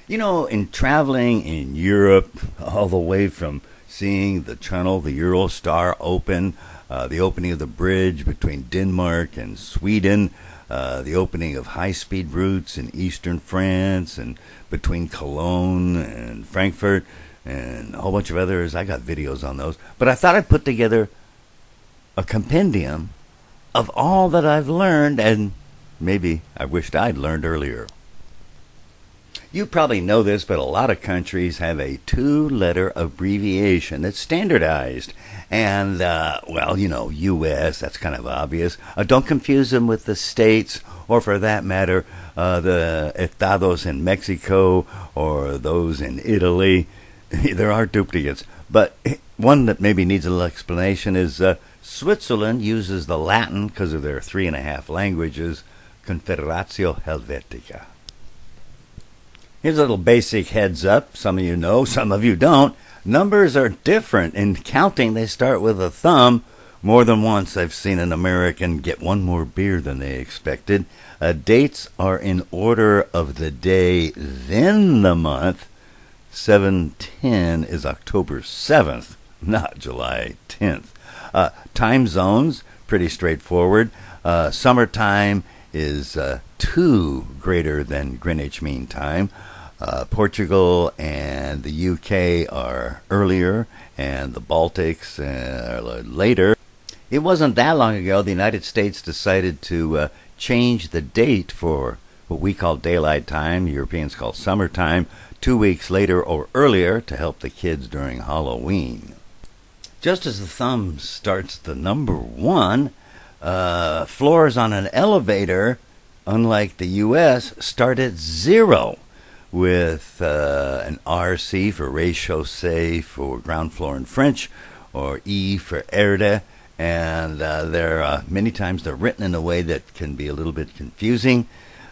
You know, in traveling in Europe, all the way from seeing the tunnel, the Eurostar open, the opening of the bridge between Denmark and Sweden, the opening of high-speed routes in eastern France and between Cologne and Frankfurt, and a whole bunch of others. I got videos on those. But I thought I'd put together a compendium of all that I've learned, and maybe I wished I'd learned earlier. You probably know this, but a lot of countries have a two-letter abbreviation that's standardized. And, well, you know, U.S., that's kind of obvious. Don't confuse them with the states, or for that matter, the estados in Mexico or those in Italy. There are duplicates. But one that maybe needs a little explanation is Switzerland uses the Latin, because of their 3.5 languages, Confederatio Helvetica. Here's a little basic heads up. Some of you know, some of you don't. Numbers are different. In counting, they start with a thumb. More than once I've seen an American get one more beer than they expected. Dates are in order of the day, then the month. 7/10 is October 7th, not July 10th. Time zones, pretty straightforward. Summertime is 2 greater than Greenwich Mean Time. Portugal and the UK are earlier, and the Baltics are later. It wasn't that long ago the United States decided to change the date for what we call daylight time, Europeans call summertime, 2 weeks later or earlier to help the kids during Halloween. Just as the thumb starts the number 1, floors on an elevator, unlike the U.S., start at 0, with an RC for rez-de-chaussee for ground floor in French, or E for erde, and many times they're written in a way that can be a little bit confusing.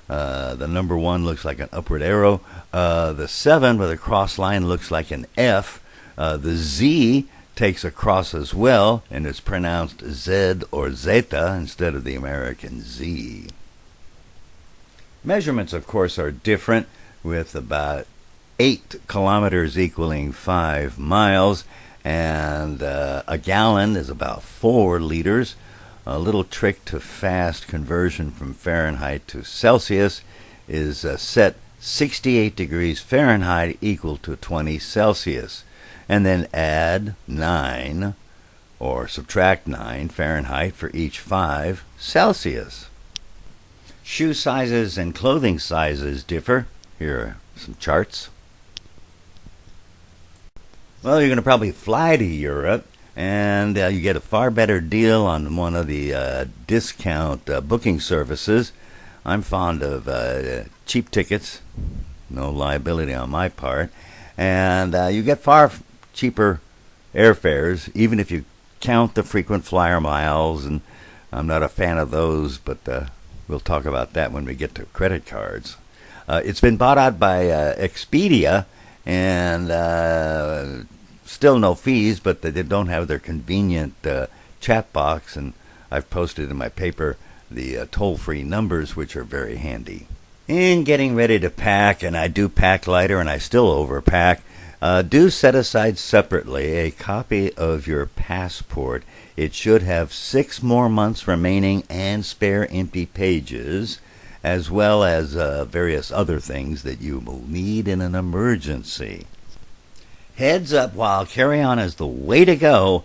The number 1 looks like an upward arrow. The 7 with a cross line looks like an F. The Z takes a cross as well, and it's pronounced Z or Zeta instead of the American Z. Measurements, of course, are different, with about 8 kilometers equaling 5 miles, and a gallon is about 4 liters. A little trick to fast conversion from Fahrenheit to Celsius is set 68 degrees Fahrenheit equal to 20 Celsius, and then add 9 or subtract 9 Fahrenheit for each 5 Celsius. Shoe sizes and clothing sizes differ. Here are some charts. Well, you're going to probably fly to Europe, and you get a far better deal on one of the discount booking services. I'm fond of CheapTickets, no liability on my part, and you get far cheaper airfares, even if you count the frequent flyer miles, and I'm not a fan of those, but we'll talk about that when we get to credit cards. It's been bought out by Expedia, and still no fees, but they don't have their convenient chat box, and I've posted in my paper the toll-free numbers, which are very handy. In getting ready to pack, and I do pack lighter and I still overpack, do set aside separately a copy of your passport. It should have 6 more months remaining and spare empty pages, as well as various other things that you will need in an emergency. Heads up, while carry-on is the way to go,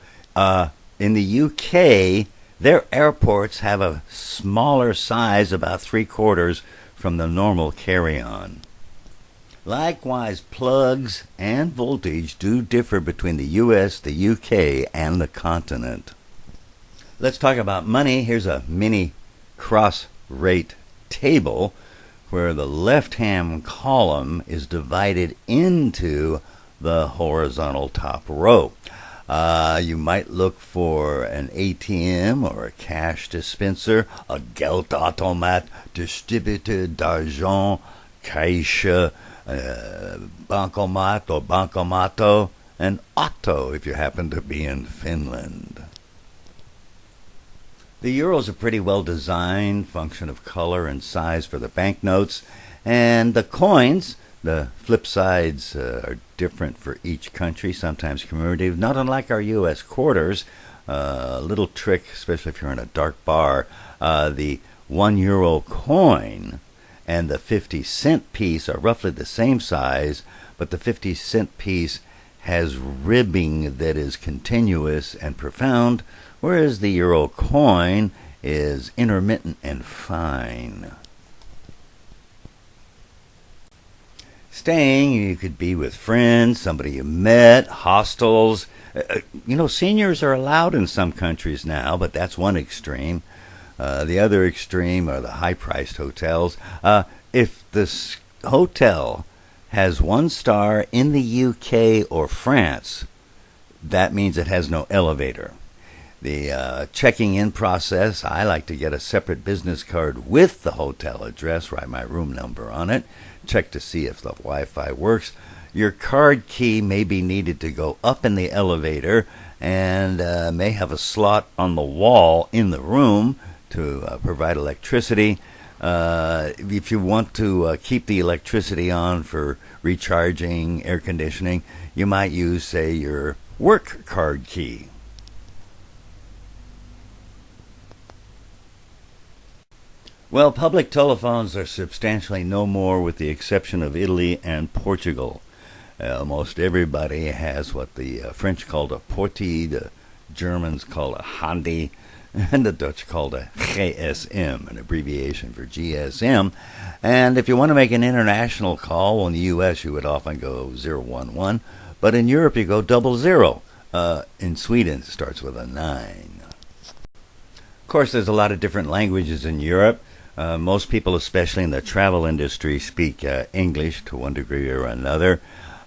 in the UK, their airports have a smaller size, about 3/4 from the normal carry-on. Likewise, plugs and voltage do differ between the US, the UK, and the continent. Let's talk about money. Here's a mini cross-rate table where the left-hand column is divided into the horizontal top row. You might look for an ATM or a cash dispenser, a Geldautomat, Distributeur d'argent, Caixa, Bancomat or Bancomato, and Otto if you happen to be in Finland. The euros are pretty well designed, function of color and size for the banknotes, and the coins The flip sides are different for each country, sometimes commemorative, not unlike our U.S. quarters. A little trick, especially if you're in a dark bar, the €1 coin and the 50-cent piece are roughly the same size, but the 50-cent piece has ribbing that is continuous and profound, whereas the euro coin is intermittent and fine. Staying, you could be with friends, somebody you met, hostels. Seniors are allowed in some countries now, but that's one extreme. The other extreme are the high-priced hotels. If this hotel has 1 star in the UK or France, that means it has no elevator. The checking in process, I like to get a separate business card with the hotel address, write my room number on it, check to see if the Wi-Fi works. Your card key may be needed to go up in the elevator and may have a slot on the wall in the room to provide electricity. If you want to keep the electricity on for recharging, air conditioning, you might use, say, your work card key. Well, public telephones are substantially no more with the exception of Italy and Portugal. Most everybody has what the French called a portie, the Germans call a handy, and the Dutch called a GSM, an abbreviation for GSM. And if you want to make an international call, well, in the U.S. you would often go 011, but in Europe you go 00. In Sweden it starts with a 9. Of course, there's a lot of different languages in Europe. Most people, especially in the travel industry, speak English to one degree or another.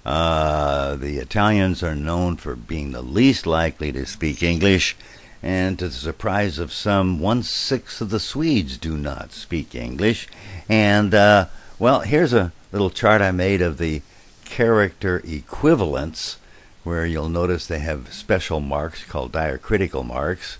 The Italians are known for being the least likely to speak English, and to the surprise of some, 1/6 of the Swedes do not speak English. And, here's a little chart I made of the character equivalents, where you'll notice they have special marks called diacritical marks.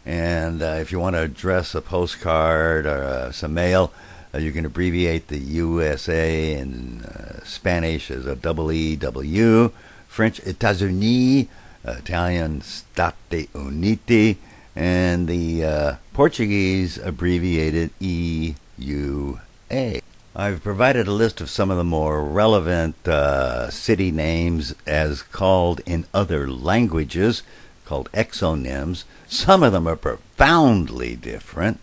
And if you want to address a postcard or some mail, you can abbreviate the USA in Spanish as a EEW, French États-Unis, Italian Stati Uniti, and the Portuguese abbreviated EUA. I've provided a list of some of the more relevant city names as called in other languages, called exonyms. Some of them are profoundly different.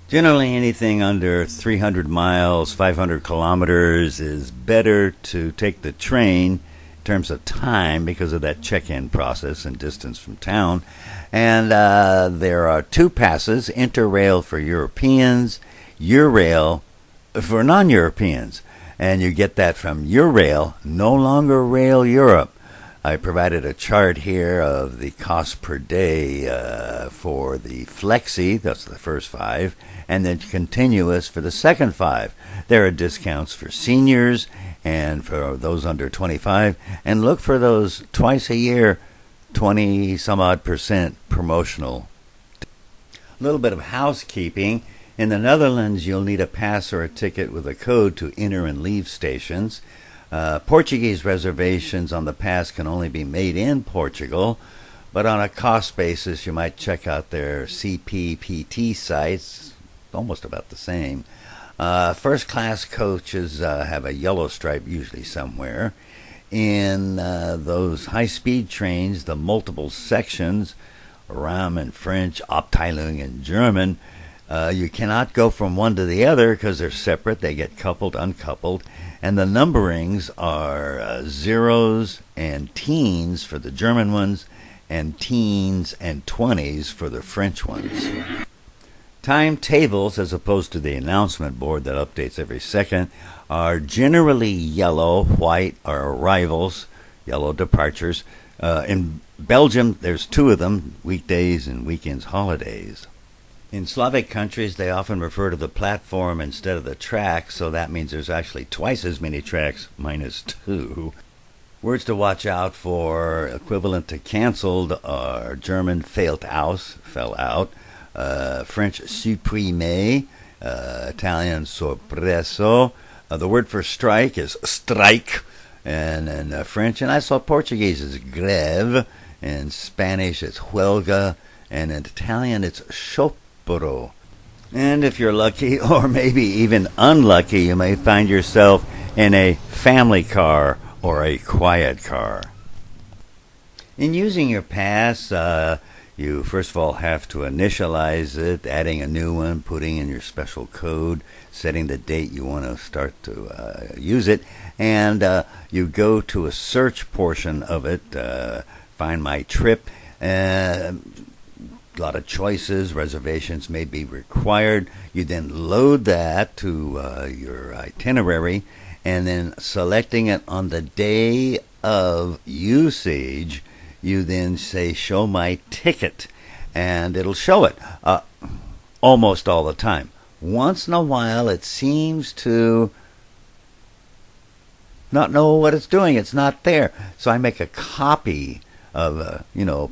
Generally, anything under 300 miles, 500 kilometers is better to take the train in terms of time because of that check-in process and distance from town. And there are 2 passes, Interrail for Europeans, Eurail for non-Europeans. And you get that from Eurail, no longer Rail Europe. I provided a chart here of the cost per day for the Flexi, that's the first 5, and then continuous for the second 5. There are discounts for seniors and for those under 25, and look for those twice a year, 20-some-odd% promotional. A little bit of housekeeping. In the Netherlands, you'll need a pass or a ticket with a code to enter and leave stations. Portuguese reservations on the pass can only be made in Portugal, but on a cost basis, you might check out their CPPT sites, almost about the same. First-class coaches have a yellow stripe usually somewhere. In those high-speed trains, the multiple sections, Ram in French, Abteilung in German, you cannot go from one to the other because they're separate. They get coupled, uncoupled. And the numberings are zeros and teens for the German ones and teens and 20s for the French ones. Timetables, as opposed to the announcement board that updates every second, are generally yellow, white are arrivals, yellow departures. In Belgium, there's 2 of them, weekdays and weekends, holidays. In Slavic countries, they often refer to the platform instead of the track, so that means there's actually twice as many tracks, minus 2. Words to watch out for, equivalent to canceled, are German fällt aus, fell out, French supprimé, Italian sorpreso, The word for strike is strike, and in French, and I saw Portuguese is greve, in Spanish it's huelga, and in Italian it's sciopero. And if you're lucky, or maybe even unlucky, you may find yourself in a family car or a quiet car. In using your pass, you first of all have to initialize it, adding a new one, putting in your special code, setting the date you want to start to use it, and you go to a search portion of it, find my trip. A lot of choices, reservations may be required. You then load that to your itinerary, and then selecting it on the day of usage, you then say show my ticket, and it'll show it almost all the time. Once in a while it seems to not know what it's doing. It's not there. So I make a copy of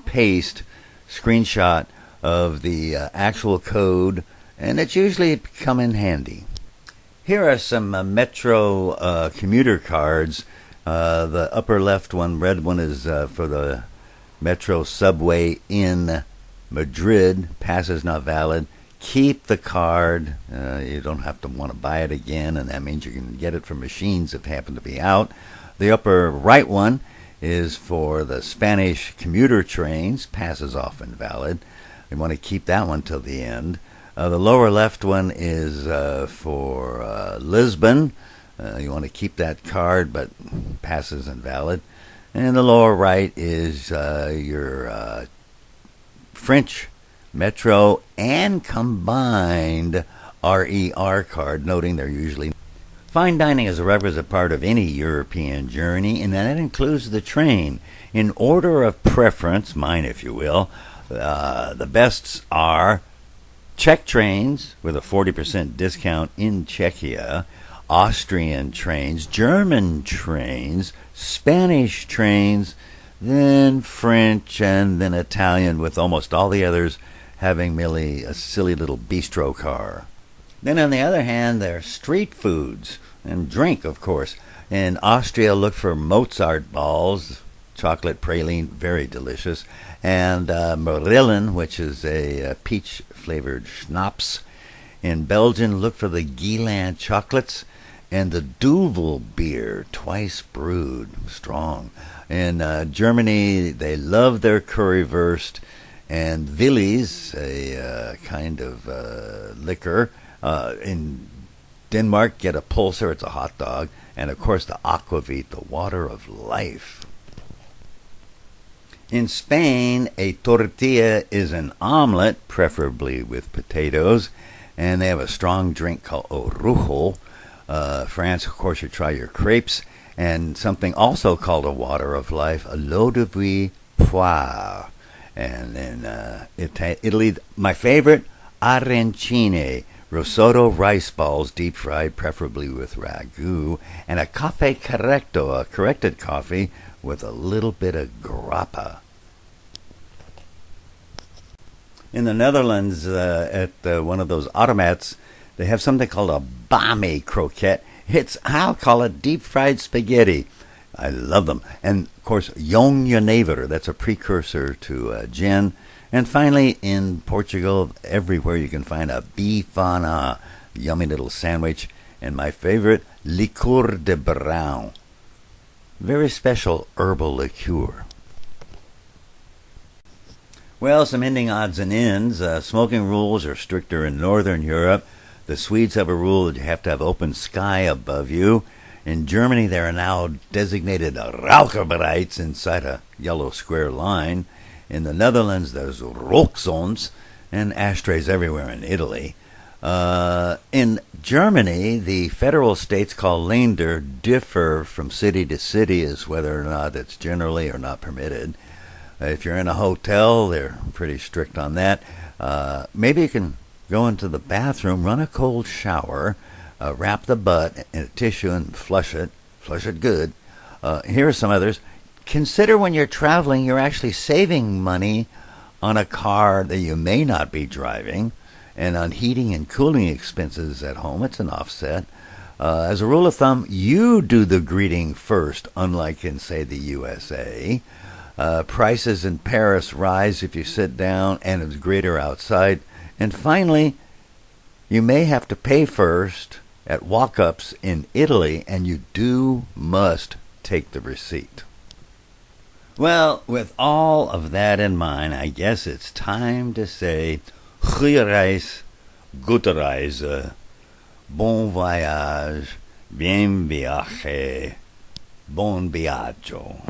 paste screenshot of the actual code, and it's usually come in handy. Here are some Metro commuter cards. The upper left one, red one, is for the Metro subway in Madrid. Pass is not valid. Keep the card. You don't have to want to buy it again, and that means you can get it from machines if happen to be out. The upper right one is for the Spanish commuter trains. Pass is often valid. You want to keep that one till the end. The lower left one is for Lisbon. You want to keep that card, but pass is invalid. And the lower right is your French Metro and combined RER card, noting they're usually. Fine dining is a requisite part of any European journey, and that includes the train. In order of preference, mine if you will, the bests are Czech trains with a 40% discount in Czechia, Austrian trains, German trains, Spanish trains, then French, and then Italian, with almost all the others having merely a silly little bistro car. Then on the other hand, there are street foods and drink, of course. In Austria, look for Mozart balls, chocolate praline, very delicious, and Marillen, which is a peach-flavored schnapps. In Belgium, look for the Guillain chocolates and the Duvel beer, twice brewed, strong. In Germany, they love their currywurst, and Willy's, a kind of liquor. In Denmark, get a pulser, it's a hot dog, and of course the aquavit, the water of life. In Spain, a tortilla is an omelet, preferably with potatoes, and they have a strong drink called orujo. France, of course, you try your crepes, and something also called a water of life, a l'eau de vie poire. And in Italy, my favorite, arancine, risotto rice balls, deep fried, preferably with ragu, and a caffè corretto, a corrected coffee with a little bit of grappa. In the Netherlands, at one of those automats, they have something called a bami croquette. I'll call it deep fried spaghetti. I love them. And of course, Jong Jenever, that's a precursor to gin. And finally, in Portugal, everywhere you can find a bifana, yummy little sandwich. And my favorite, licor de brão, very special herbal liqueur. Well, some ending odds and ends. Smoking rules are stricter in Northern Europe. The Swedes have a rule that you have to have open sky above you. In Germany, there are now designated Raucherbereits inside a yellow square line. In the Netherlands, there's Rookzones and ashtrays everywhere in Italy. In Germany, the federal states called Länder differ from city to city as whether or not it's generally or not permitted. If you're in a hotel, they're pretty strict on that. Maybe you can go into the bathroom, run a cold shower, wrap the butt in a tissue and flush it good. Here are some others. Consider when you're traveling, you're actually saving money on a car that you may not be driving, and on heating and cooling expenses at home. It's an offset. As a rule of thumb, you do the greeting first, unlike in, say, the USA. Prices in Paris rise if you sit down, and it's greater outside. And finally, you may have to pay first at walk-ups in Italy, and you must take the receipt. Well, with all of that in mind, I guess it's time to say goeie reis, gute Reise, bon voyage, bien viaje, bon viaggio.